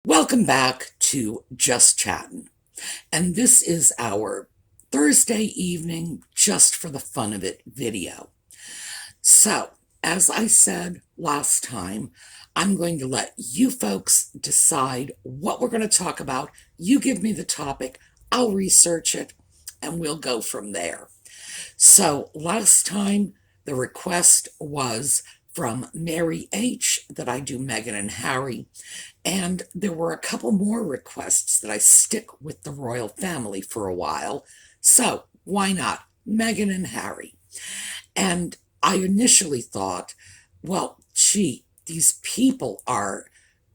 Welcome back to Just Chattin', and this is our Thursday evening just for the fun of it video. So, as I said last time, I'm going to let you folks decide what we're going to talk about. You give me the topic, I'll research it, and we'll go from there. So, last time the request was from Mary H. that I do Meghan and Harry. And there were a couple more requests that I stick with the royal family for a while. So why not Meghan and Harry? And I initially thought, well, gee, these people are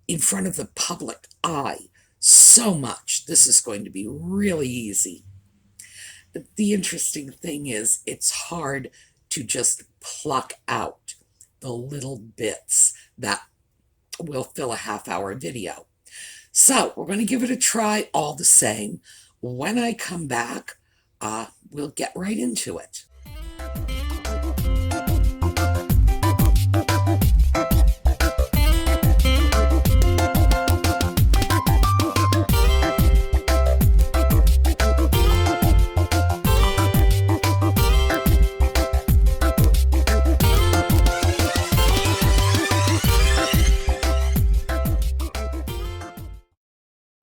in front of the public eye so much. This is going to be really easy. The interesting thing is, it's hard to just pluck out the little bits that will fill a half-hour video. So we're going to give it a try all the same. When I come back, we'll get right into it.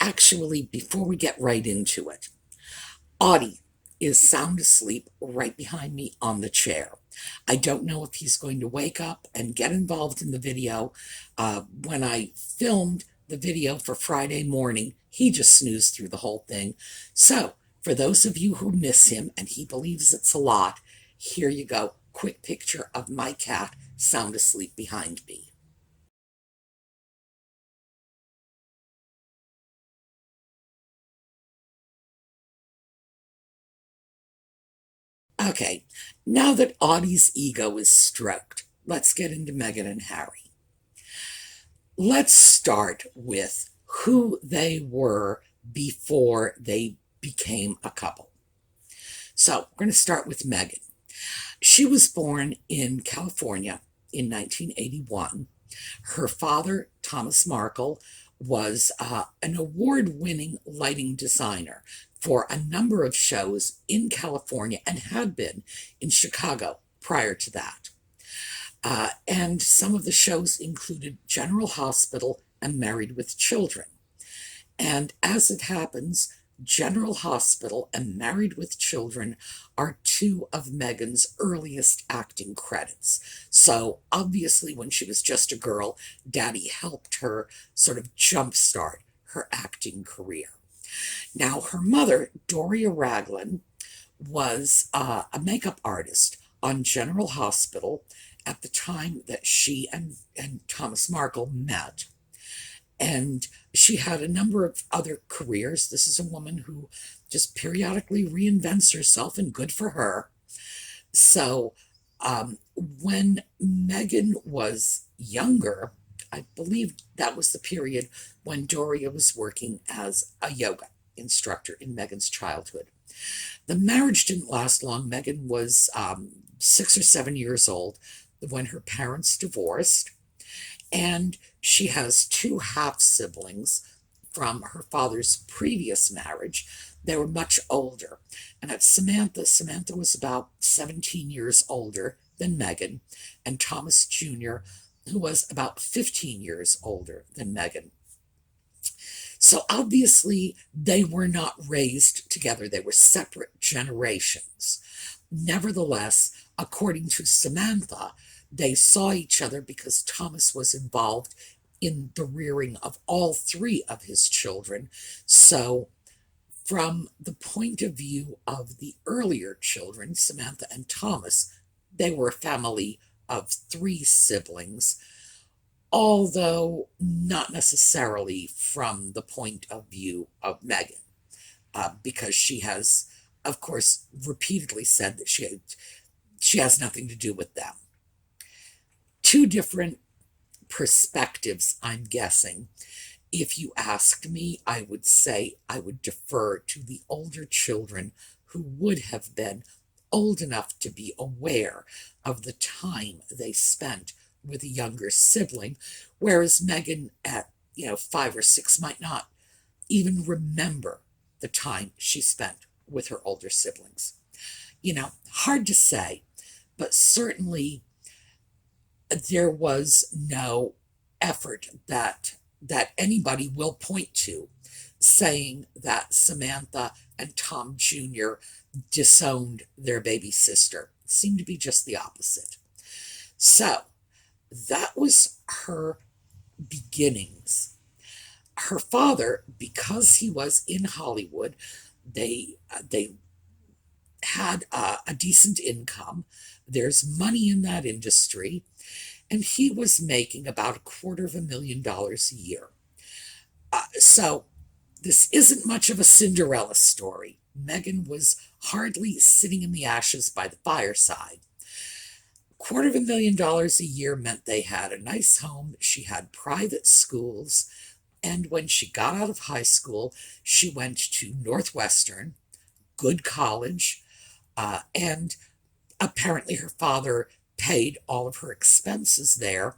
Actually, before we get right into it, Audie is sound asleep right behind me on the chair. I don't know if he's going to wake up and get involved in the video. When I filmed the video for Friday morning, he just snoozed through the whole thing. So, for those of you who miss him, and he believes it's a lot, here you go. Quick picture of my cat sound asleep behind me. Okay, now that Audie's ego is stroked, let's get into Meghan and Harry. Let's start with who they were before they became a couple. So we're going to start with Meghan. She was born in California in 1981. Her father, Thomas Markle, was an award-winning lighting designer for a number of shows in California and had been in Chicago prior to that. And some of the shows included General Hospital and Married with Children. And as it happens, General Hospital and Married with Children are two of Meghan's earliest acting credits. So obviously when she was just a girl, Daddy helped her sort of jumpstart her acting career. Now, her mother, Doria Raglan, was a makeup artist on General Hospital at the time that she and Thomas Markle met. And she had a number of other careers. This is a woman who just periodically reinvents herself, and good for her. So when Meghan was younger, I believe that was the period when Doria was working as a yoga instructor in Meghan's childhood. The marriage didn't last long. Meghan was 6 or 7 years old when her parents divorced, and she has two half-siblings from her father's previous marriage. They were much older. And at Samantha was about 17 years older than Meghan, and Thomas Jr., who was about 15 years older than Meghan. So obviously they were not raised together. They were separate generations. Nevertheless, according to Samantha, they saw each other because Thomas was involved in the rearing of all three of his children. So from the point of view of the earlier children, Samantha and Thomas, they were a family of three siblings, although not necessarily from the point of view of Meghan, because she has, of course, repeatedly said that she has nothing to do with them. Two different perspectives, I'm guessing. If you asked me, I would say I would defer to the older children who would have been old enough to be aware of the time they spent with a younger sibling, whereas Meghan, at 5 or 6 might not even remember the time she spent with her older siblings. Hard to say, but certainly there was no effort that anybody will point to saying that Samantha and Tom Jr. disowned their baby sister. It seemed to be just the opposite. So that was her beginnings. Her father, because he was in Hollywood, they had a decent income. There's money in that industry, and he was making about $250,000 a year. So this isn't much of a Cinderella story. Meghan was hardly sitting in the ashes by the fireside. $250,000 a year meant they had a nice home. She had private schools. And when she got out of high school, she went to Northwestern, good college, and apparently her father paid all of her expenses there.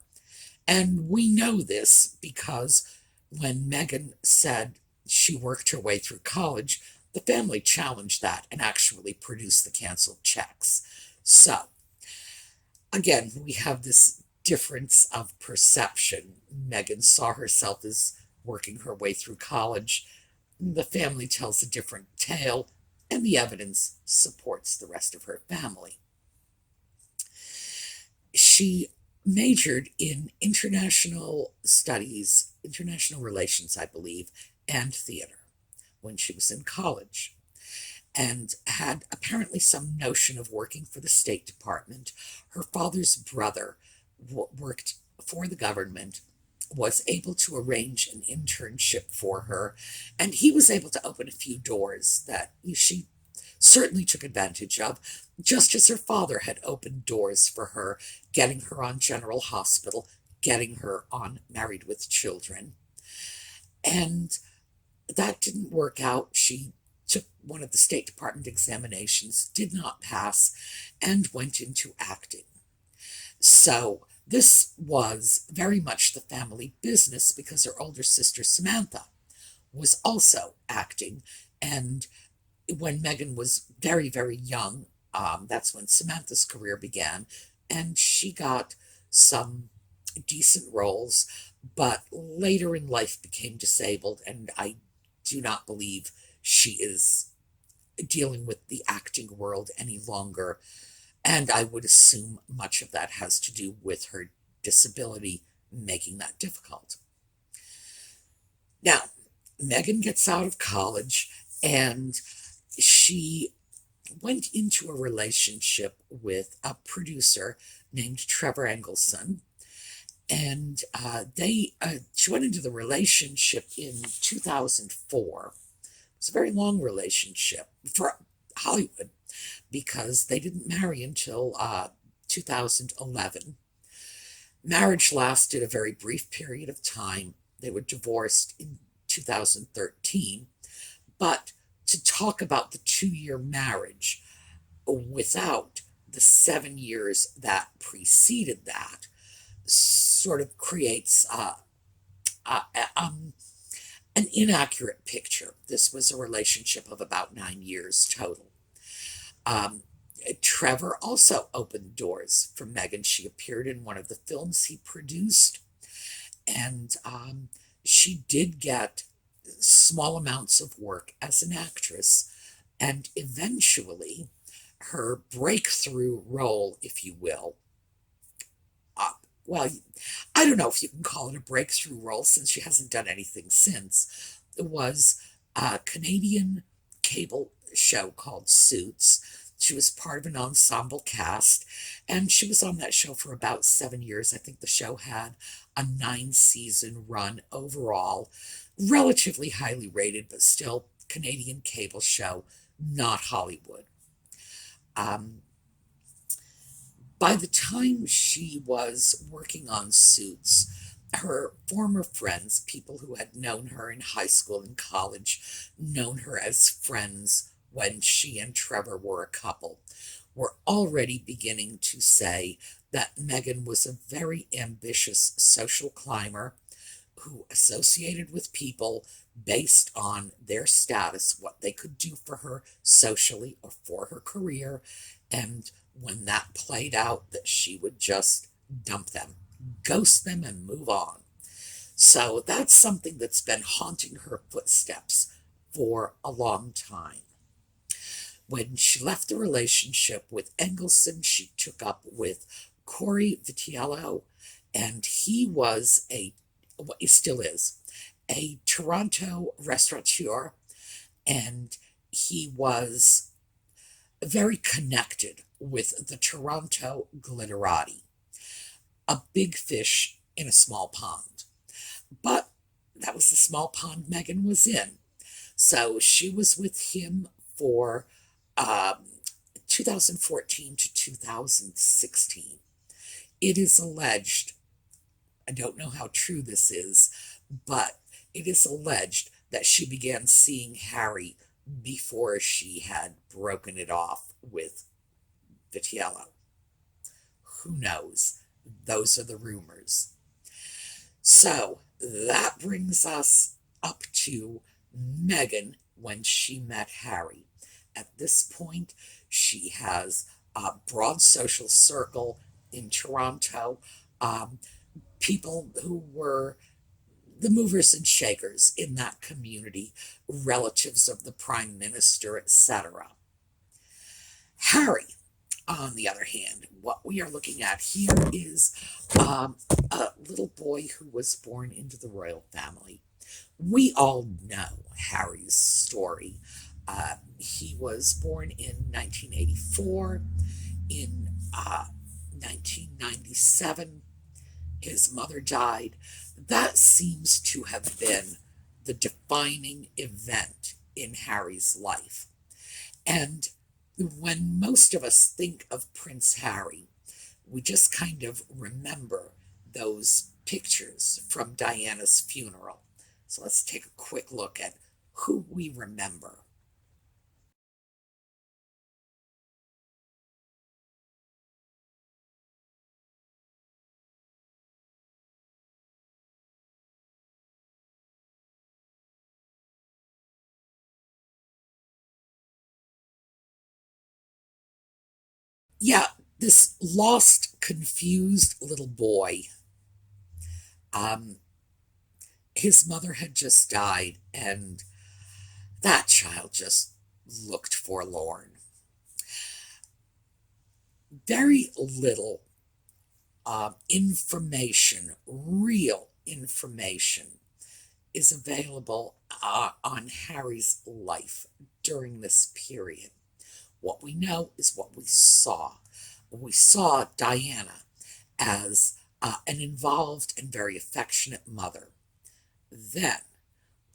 And we know this because when Meghan said she worked her way through college, the family challenged that and actually produced the canceled checks. So, again, we have this difference of perception. Meghan saw herself as working her way through college. The family tells a different tale, and the evidence supports the rest of her family. She majored in international studies, international relations, I believe, and theater when she was in college, and had apparently some notion of working for the State Department. Her father's brother worked for the government, was able to arrange an internship for her, and he was able to open a few doors that she certainly took advantage of, just as her father had opened doors for her, getting her on General Hospital, getting her on Married with Children. And that didn't work out. She took one of the State Department examinations, did not pass, and went into acting. So this was very much the family business because her older sister Samantha was also acting. And when Meghan was very, very young, that's when Samantha's career began, and she got some decent roles, but later in life became disabled, and I do not believe she is dealing with the acting world any longer. And I would assume much of that has to do with her disability making that difficult. Now, Meghan gets out of college, and she went into a relationship with a producer named Trevor Engelson. And she went into the relationship in 2004. It was a very long relationship for Hollywood because they didn't marry until 2011. Marriage lasted a very brief period of time. They were divorced in 2013. But to talk about the 2-year marriage without the 7 years that preceded that sort of creates an inaccurate picture. This was a relationship of about 9 years total. Trevor also opened doors for Meghan. She appeared in one of the films he produced, and she did get small amounts of work as an actress, and eventually her breakthrough role, if you will, well, I don't know if you can call it a breakthrough role since she hasn't done anything since, was a Canadian cable show called Suits. She was part of an ensemble cast, and she was on that show for about 7 years. I think the show had a 9-season run overall, relatively highly rated, but still Canadian cable show, not Hollywood. By the time she was working on Suits, her former friends, people who had known her in high school and college, known her as friends when she and Trevor were a couple, were already beginning to say that Meghan was a very ambitious social climber who associated with people based on their status, what they could do for her socially or for her career, and when that played out, that she would just dump them, ghost them, and move on. So that's something that's been haunting her footsteps for a long time. When she left the relationship with Engelson, she took up with Corey Vitiello, and he was what he still is, a Toronto restaurateur, and he was very connected with the Toronto glitterati, a big fish in a small pond. But that was the small pond Meghan was in. So she was with him for 2014 to 2016. It is alleged, I don't know how true this is, but it is alleged that she began seeing Harry before she had broken it off with Vitiello. Who knows? Those are the rumors. So that brings us up to Meghan when she met Harry. At this point, she has a broad social circle in Toronto, people who were the movers and shakers in that community, relatives of the Prime Minister, etc. Harry, on the other hand, what we are looking at here is a little boy who was born into the royal family. We all know Harry's story. He was born in 1984. In 1997, his mother died. That seems to have been the defining event in Harry's life. And when most of us think of Prince Harry, we just kind of remember those pictures from Diana's funeral. So let's take a quick look at who we remember. Yeah, this lost, confused little boy. Um, his mother had just died, and that child just looked forlorn. Very little information, real information, is available on Harry's life during this period. What we know is what we saw. We saw Diana as an involved and very affectionate mother. Then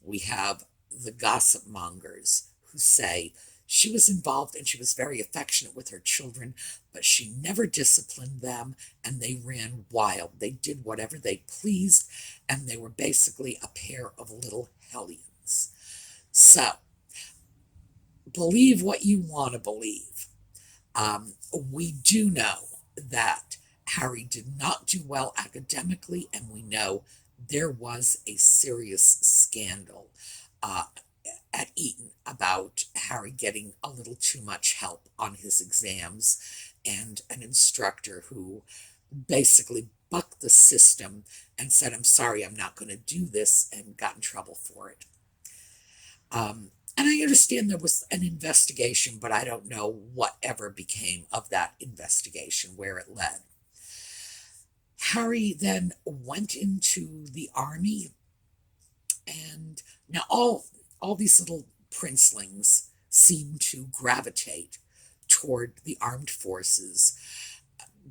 we have the gossip mongers who say she was involved and she was very affectionate with her children, but she never disciplined them and they ran wild. They did whatever they pleased, and they were basically a pair of little hellions. So, believe what you want to believe. We do know that Harry did not do well academically, and we know there was a serious scandal at Eton about Harry getting a little too much help on his exams, and an instructor who basically bucked the system and said, "I'm sorry, I'm not going to do this," and got in trouble for it. And I understand there was an investigation, but I don't know what ever became of that investigation, where it led. Harry then went into the army, and now all these little princelings seem to gravitate toward the armed forces.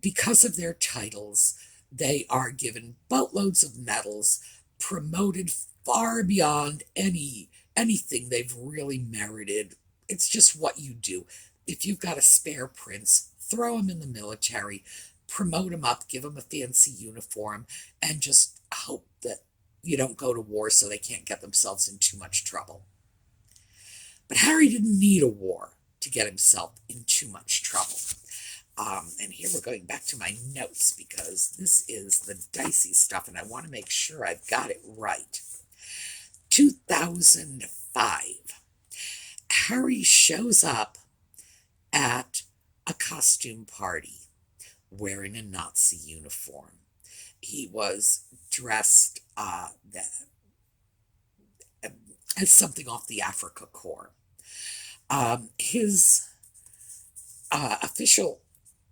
Because of their titles, they are given boatloads of medals, promoted far beyond anything they've really merited. It's just what you do. If you've got a spare prince, throw him in the military, promote him up, give him a fancy uniform, and just hope that you don't go to war so they can't get themselves in too much trouble. But Harry didn't need a war to get himself in too much trouble. And here we're going back to my notes because this is the dicey stuff and I want to make sure I've got it right. 2005, Harry shows up at a costume party wearing a Nazi uniform. He was dressed as something off the Africa Corps. His official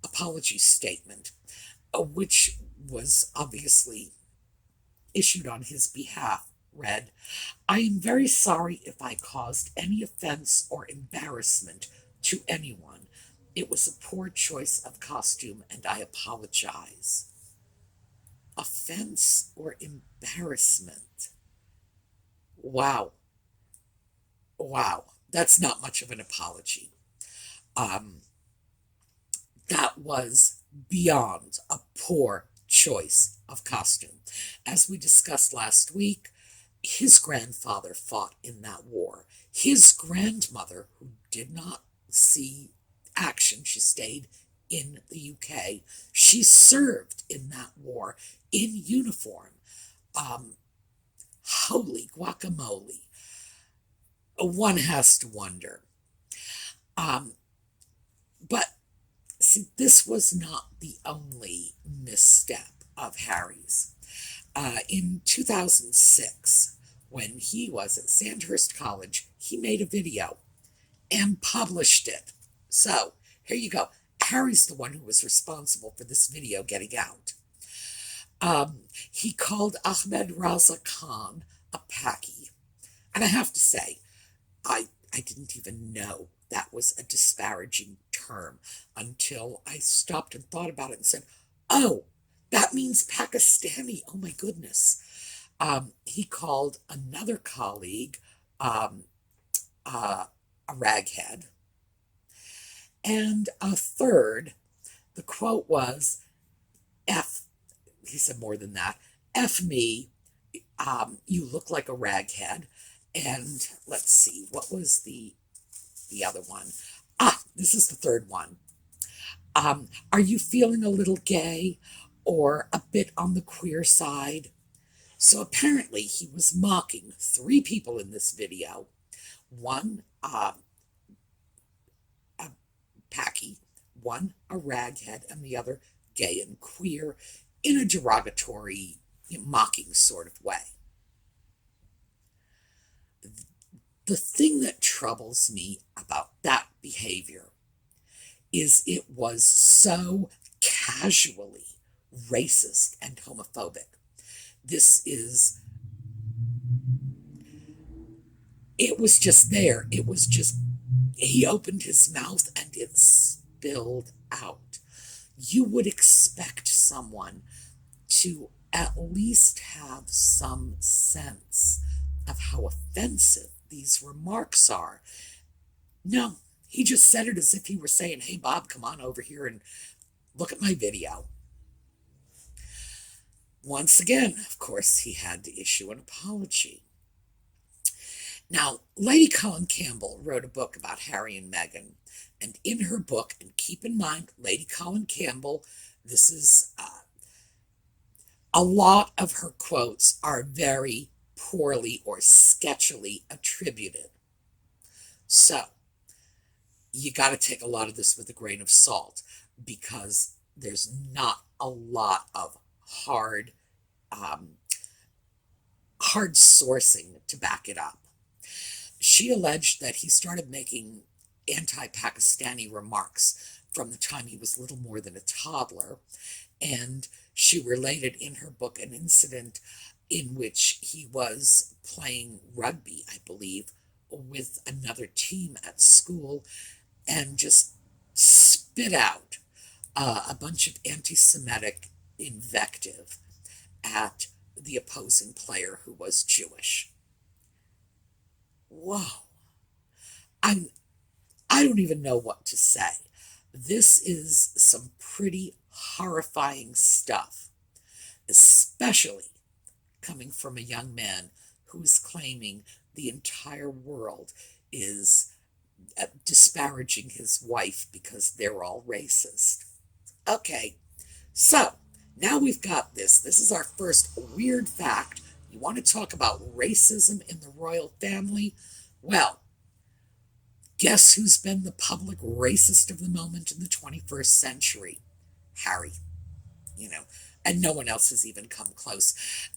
apology statement, which was obviously issued on his behalf, read, "I am very sorry if I caused any offense or embarrassment to anyone. It was a poor choice of costume and I apologize." Offense or embarrassment? Wow. Wow. That's not much of an apology. That was beyond a poor choice of costume. As we discussed last week, his grandfather fought in that war. His grandmother, who did not see action, she stayed in the UK, she served in that war in uniform. Holy guacamole. One has to wonder. But see, this was not the only misstep of Harry's. In 2006, when he was at Sandhurst College, he made a video and published it. So, here you go. Harry's the one who was responsible for this video getting out. He called Ahmed Raza Khan a Paki. And I have to say, I didn't even know that was a disparaging term until I stopped and thought about it and said, oh, that means Pakistani. Oh my goodness. He called another colleague a raghead. And a third, the quote was, he said more than that, F me, you look like a raghead. And let's see, what was the other one? This is the third one. Are you feeling a little gay or a bit on the queer side? So apparently he was mocking three people in this video. One, a Paki, one a raghead, and the other gay and queer in a derogatory, mocking sort of way. The thing that troubles me about that behavior is it was so casually racist and homophobic. It was just there. It was just, he opened his mouth and it spilled out. You would expect someone to at least have some sense of how offensive these remarks are. No, he just said it as if he were saying, hey, Bob, come on over here and look at my video. Once again, of course, he had to issue an apology. Now, Lady Colin Campbell wrote a book about Harry and Meghan. And in her book, and keep in mind, Lady Colin Campbell, this is a lot of her quotes are very poorly or sketchily attributed. So, you got to take a lot of this with a grain of salt because there's not a lot of hard sourcing to back it up. She alleged that he started making anti-Pakistani remarks from the time he was little more than a toddler, and she related in her book an incident in which he was playing rugby, I believe, with another team at school and just spit out a bunch of anti-Semitic invective at the opposing player who was Jewish. Whoa. I don't even know what to say. This is some pretty horrifying stuff, especially coming from a young man who is claiming the entire world is disparaging his wife because they're all racist. Okay, so now we've got this. This is our first weird fact. You want to talk about racism in the royal family? Well, guess who's been the public racist of the moment in the 21st century? Harry, you know, and no one else has even come close.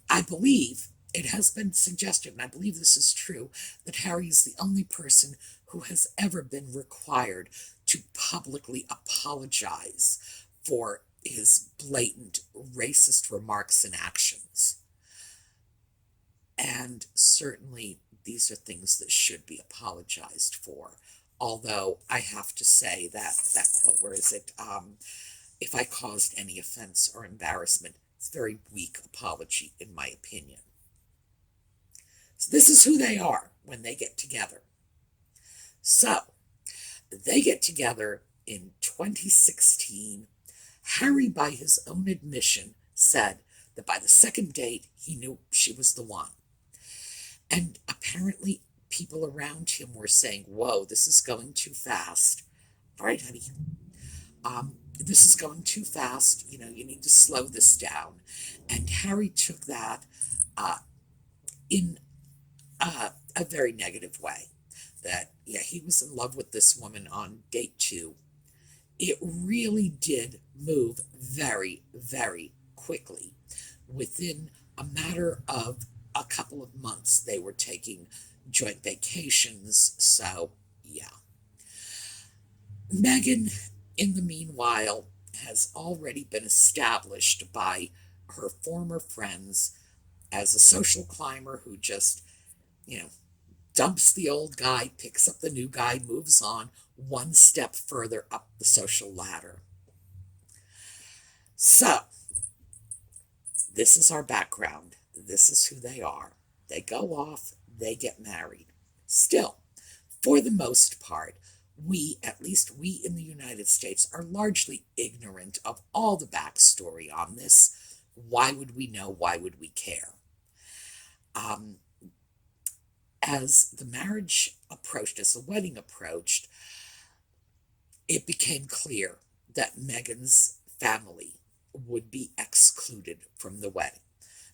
I believe it has been suggested, and I believe this is true, that Harry is the only person who has ever been required to publicly apologize for his blatant racist remarks and actions. And certainly these are things that should be apologized for. Although I have to say that quote, where is it? If I caused any offense or embarrassment, it's a very weak apology, in my opinion. So this is who they are when they get together. So they get together in 2016. Harry, by his own admission, said that by the second date, he knew she was the one. And apparently people around him were saying, whoa, this is going too fast. All right, honey. This is going too fast. You need to slow this down. And Harry took that in a very negative way. That, yeah, he was in love with this woman on date 2. It really did move very, very quickly. Within a matter of a couple of months, they were taking joint vacations. So, yeah. Meghan, in the meanwhile, has already been established by her former friends as a social climber who just, dumps the old guy, picks up the new guy, moves on one step further up the social ladder. So, this is our background. This is who they are. They go off, they get married. Still, for the most part, at least we in the United States, are largely ignorant of all the backstory on this. Why would we know? Why would we care? As the marriage approached, as the wedding approached, it became clear that Meghan's family would be excluded from the wedding,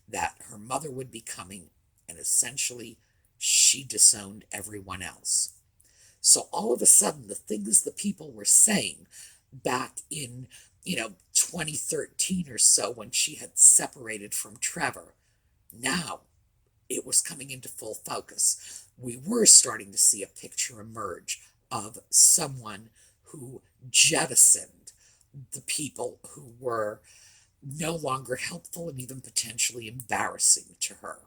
that her mother would be coming, and essentially she disowned everyone else. So all of a sudden, the things the people were saying back in, 2013 or so, when she had separated from Trevor, now it was coming into full focus. We were starting to see a picture emerge of someone who jettisoned the people who were no longer helpful and even potentially embarrassing to her.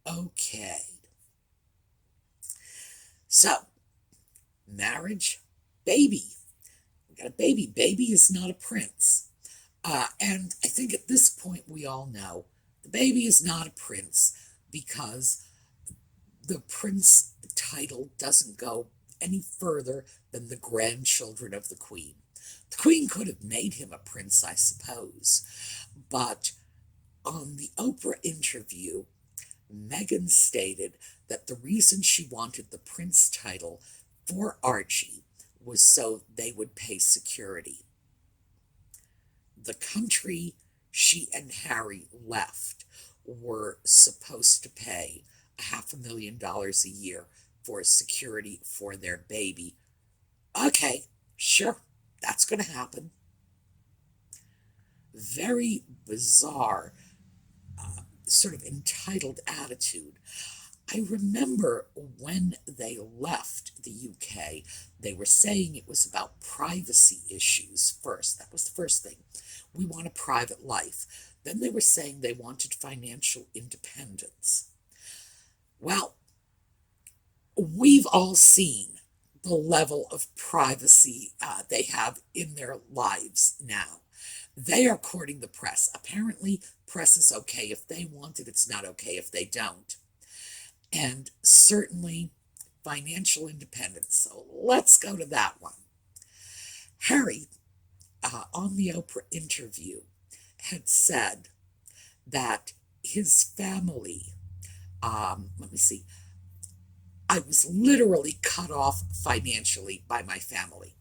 Okay. So, marriage, baby. We got a baby. Baby is not a prince. And I think at this point we all know the baby is not a prince because the prince title doesn't go any further than the grandchildren of the queen. The queen could have made him a prince, I suppose. But on the Oprah interview, Meghan stated that the reason she wanted the prince title for Archie was so they would pay security. The country she and Harry left were supposed to pay $500,000 a year for security for their baby. Okay, sure, that's going to happen. Very bizarre, sort of entitled attitude. I remember when they left the UK, they were saying it was about privacy issues first. That was the first thing. We want a private life. Then they were saying they wanted financial independence. Well, we've all seen the level of privacy they have in their lives now. They are courting the press. Apparently, press is okay if they want it. It's not okay if they don't. And certainly financial independence. So let's go to that one. Harry, on the Oprah interview, had said that his family, let me see, I was literally cut off financially by my family.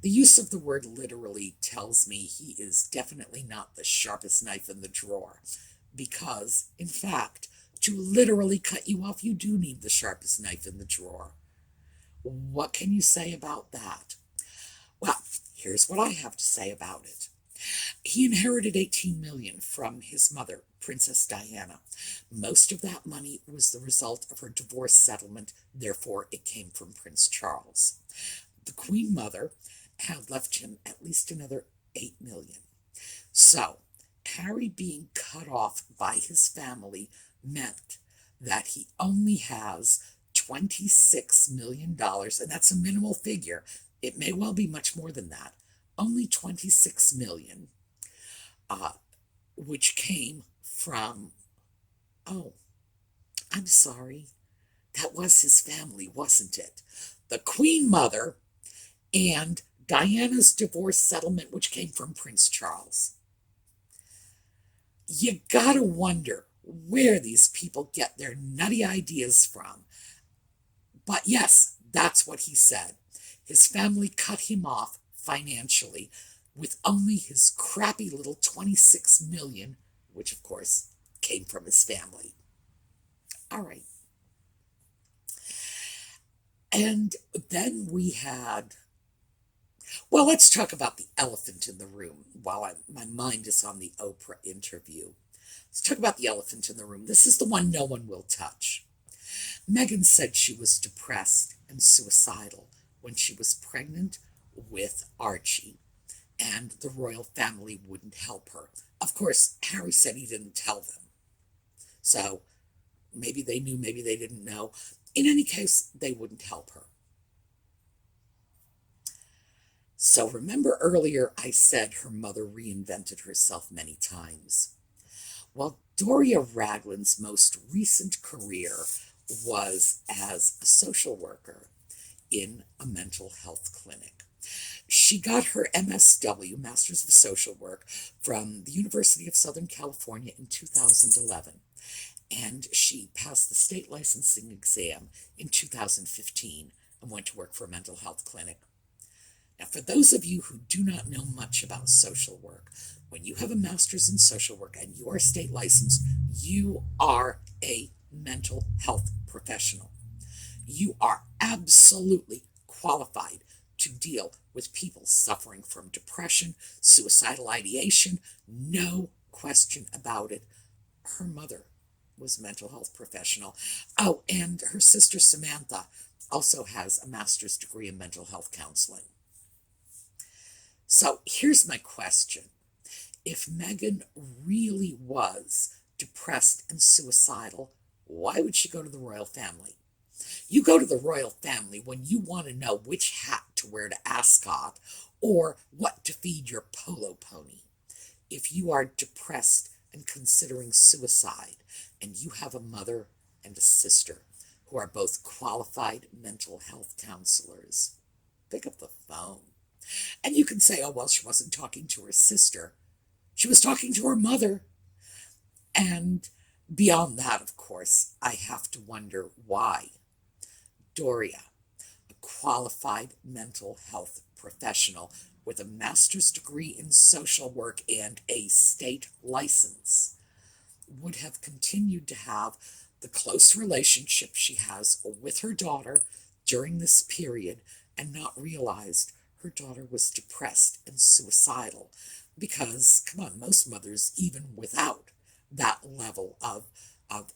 The use of the word literally tells me he is definitely not the sharpest knife in the drawer, because, in fact, to literally cut you off, you do need the sharpest knife in the drawer. What can you say about that? Well, here's what I have to say about it. He inherited $18 million from his mother, Princess Diana. Most of that money was the result of her divorce settlement, therefore it came from Prince Charles. The Queen Mother had left him at least another $8 million. So, Harry being cut off by his family meant that he only has $26 million, and that's a minimal figure. It may well be much more than that. Only $26 million, which came from, oh, I'm sorry, that was his family, wasn't it? The Queen Mother and Diana's divorce settlement, which came from Prince Charles. You gotta wonder where these people get their nutty ideas from. But yes, that's what he said. His family cut him off financially with only his crappy little $26 million, which of course came from his family. All right. And then we had, well, let's talk about the elephant in the room while my mind is on the Oprah interview. Let's talk about the elephant in the room. This is the one no one will touch. Meghan said she was depressed and suicidal when she was pregnant with Archie, and the royal family wouldn't help her. Of course, Harry said he didn't tell them. So maybe they knew, maybe they didn't know. In any case, they wouldn't help her. So remember earlier I said her mother reinvented herself many times. Well, Doria Ragland's most recent career was as a social worker in a mental health clinic. She got her MSW, Master's of Social Work, from the University of Southern California in 2011, and she passed the state licensing exam in 2015 and went to work for a mental health clinic. Now, for those of you who do not know much about social work, when you have a master's in social work and you are state licensed, you are a mental health professional. You are absolutely qualified to deal with people suffering from depression, suicidal ideation, no question about it. Her mother was a mental health professional. Oh, and her sister Samantha also has a master's degree in mental health counseling. So here's my question. If Meghan really was depressed and suicidal, why would she go to the royal family? You go to the royal family when you want to know which hat to wear to Ascot or what to feed your polo pony. If you are depressed and considering suicide, and you have a mother and a sister who are both qualified mental health counselors, pick up the phone. And you can say, oh, well, she wasn't talking to her sister. She was talking to her mother. And beyond that, of course, I have to wonder why Doria, a qualified mental health professional with a master's degree in social work and a state license, would have continued to have the close relationship she has with her daughter during this period and not realized her daughter was depressed and suicidal. Because, come on, most mothers, even without that level of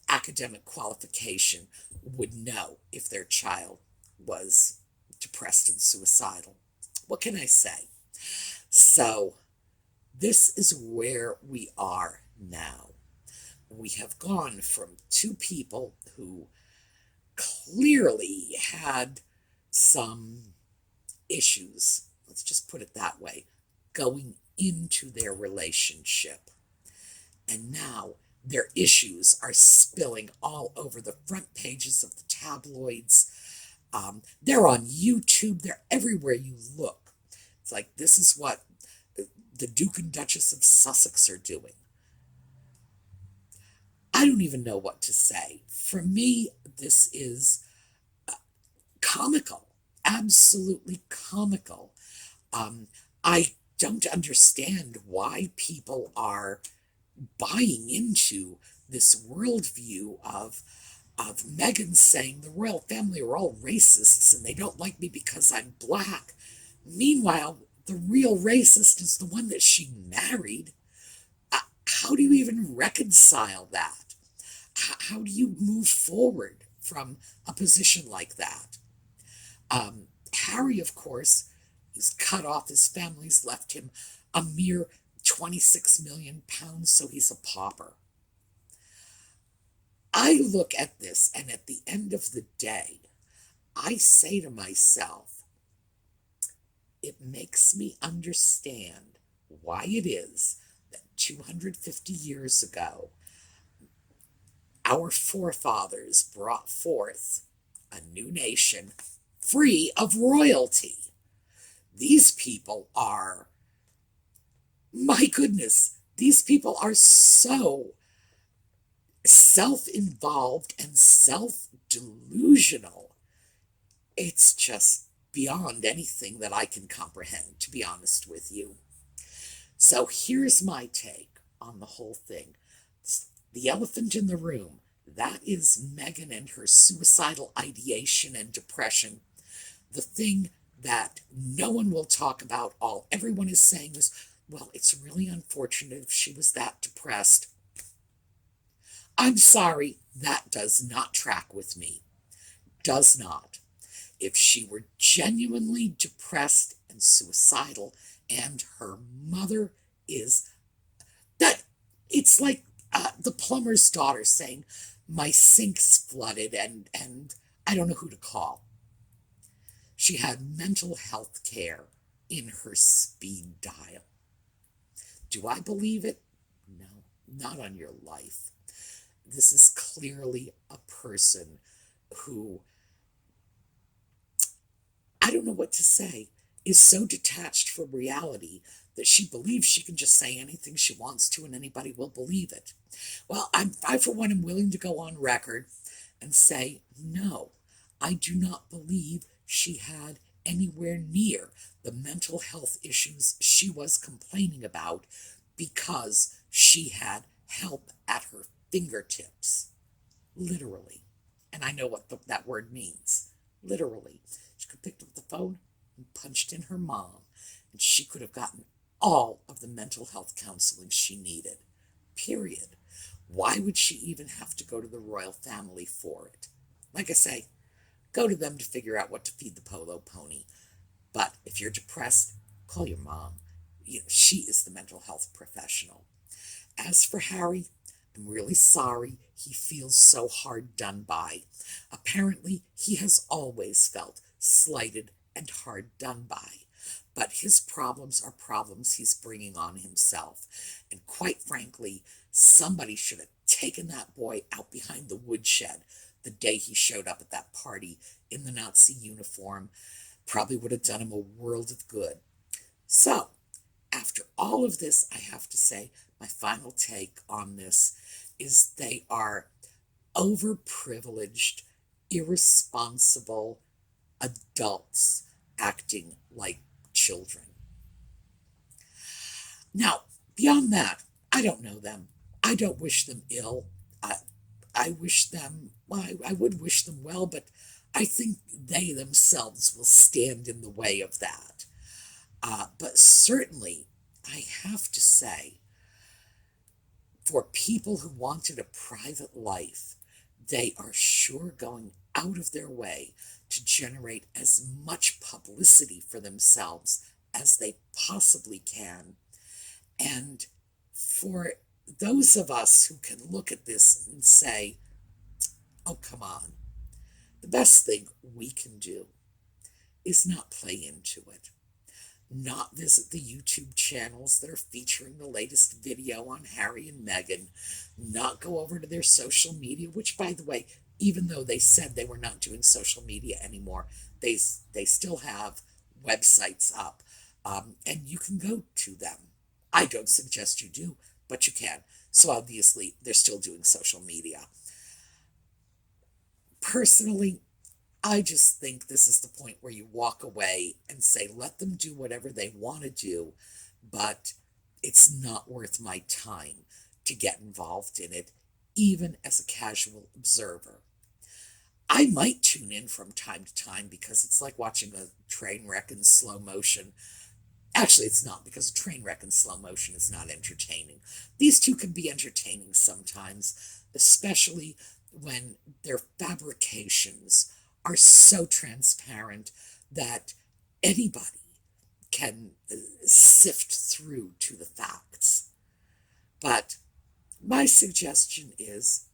academic qualification, would know if their child was depressed and suicidal. What can I say? So, this is where we are now. We have gone from two people who clearly had some issues, let's just put it that way, going into their relationship. And now their issues are spilling all over the front pages of the tabloids. They're on YouTube. They're everywhere you look. It's like, this is what the Duke and Duchess of Sussex are doing. I don't even know what to say. For me, this is comical, absolutely comical. I don't understand why people are buying into this worldview of Meghan saying the royal family are all racists and they don't like me because I'm black. Meanwhile, the real racist is the one that she married. How do you even reconcile that? How do you move forward from a position like that? Harry, of course, is cut off. His family's left him a mere £26 million, so he's a pauper. I look at this, and at the end of the day, I say to myself, it makes me understand why it is that 250 years ago, our forefathers brought forth a new nation free of royalty. These people are, my goodness, these people are so self-involved and self-delusional. It's just beyond anything that I can comprehend, to be honest with you. So here's my take on the whole thing. The elephant in the room, that is Meghan and her suicidal ideation and depression. The thing that no one will talk about, all everyone is saying is, well, it's really unfortunate if she was that depressed. I'm sorry, that does not track with me. Does not. If she were genuinely depressed and suicidal, and her mother is that, it's like the plumber's daughter saying, my sink's flooded and I don't know who to call. She had mental health care in her speed dial. Do I believe it? No, not on your life. This is clearly a person who, I don't know what to say, is so detached from reality that she believes she can just say anything she wants to and anybody will believe it. Well, I for one am willing to go on record and say, no, I do not believe she had anywhere near the mental health issues she was complaining about because she had help at her fingertips. Literally. And I know what that word means. Literally. She could have picked up the phone and punched in her mom, and she could have gotten all of the mental health counseling she needed. Period. Why would she even have to go to the royal family for it? Like I say, go to them to figure out what to feed the polo pony. But if you're depressed, call your mom. She is the mental health professional. As for Harry, I'm really sorry he feels so hard done by. Apparently, he has always felt slighted and hard done by. But his problems are problems he's bringing on himself. And quite frankly, somebody should have taken that boy out behind the woodshed the day he showed up at that party in the Nazi uniform. Probably would have done him a world of good. So, after all of this, I have to say, my final take on this is they are overprivileged, irresponsible adults acting like children. Now, beyond that, I don't know them. I don't wish them ill. I wish them, well, I would wish them well, but I think they themselves will stand in the way of that. But certainly, I have to say, for people who wanted a private life, they are sure going out of their way to generate as much publicity for themselves as they possibly can. And for those of us who can look at this and say, oh, come on, the best thing we can do is not play into it. Not visit the YouTube channels that are featuring the latest video on Harry and Meghan, not go over to their social media, which, by the way, even though they said they were not doing social media anymore, they still have websites up, and you can go to them. I don't suggest you do, but you can. So obviously, they're still doing social media. Personally, I just think this is the point where you walk away and say, let them do whatever they want to do, but it's not worth my time to get involved in it, even as a casual observer. I might tune in from time to time because it's like watching a train wreck in slow motion. Actually, it's not, because a train wreck in slow motion is not entertaining. These two can be entertaining sometimes, especially when their fabrications are so transparent that anybody can sift through to the facts. But my suggestion is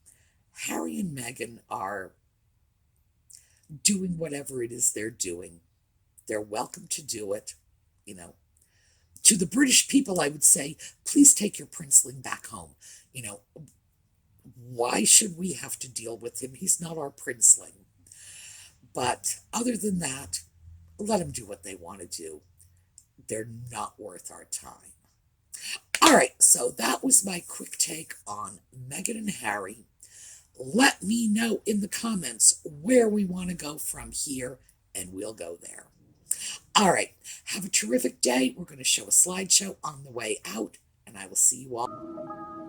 Harry and Meghan are doing whatever it is they're doing. They're welcome to do it. You know, to the British people, I would say, please take your princeling back home. You know, why should we have to deal with him? He's not our princeling. But other than that, let them do what they want to do. They're not worth our time. All right, so that was my quick take on Meghan and Harry. Let me know in the comments where we want to go from here, and we'll go there. All right, have a terrific day. We're going to show a slideshow on the way out, and I will see you all.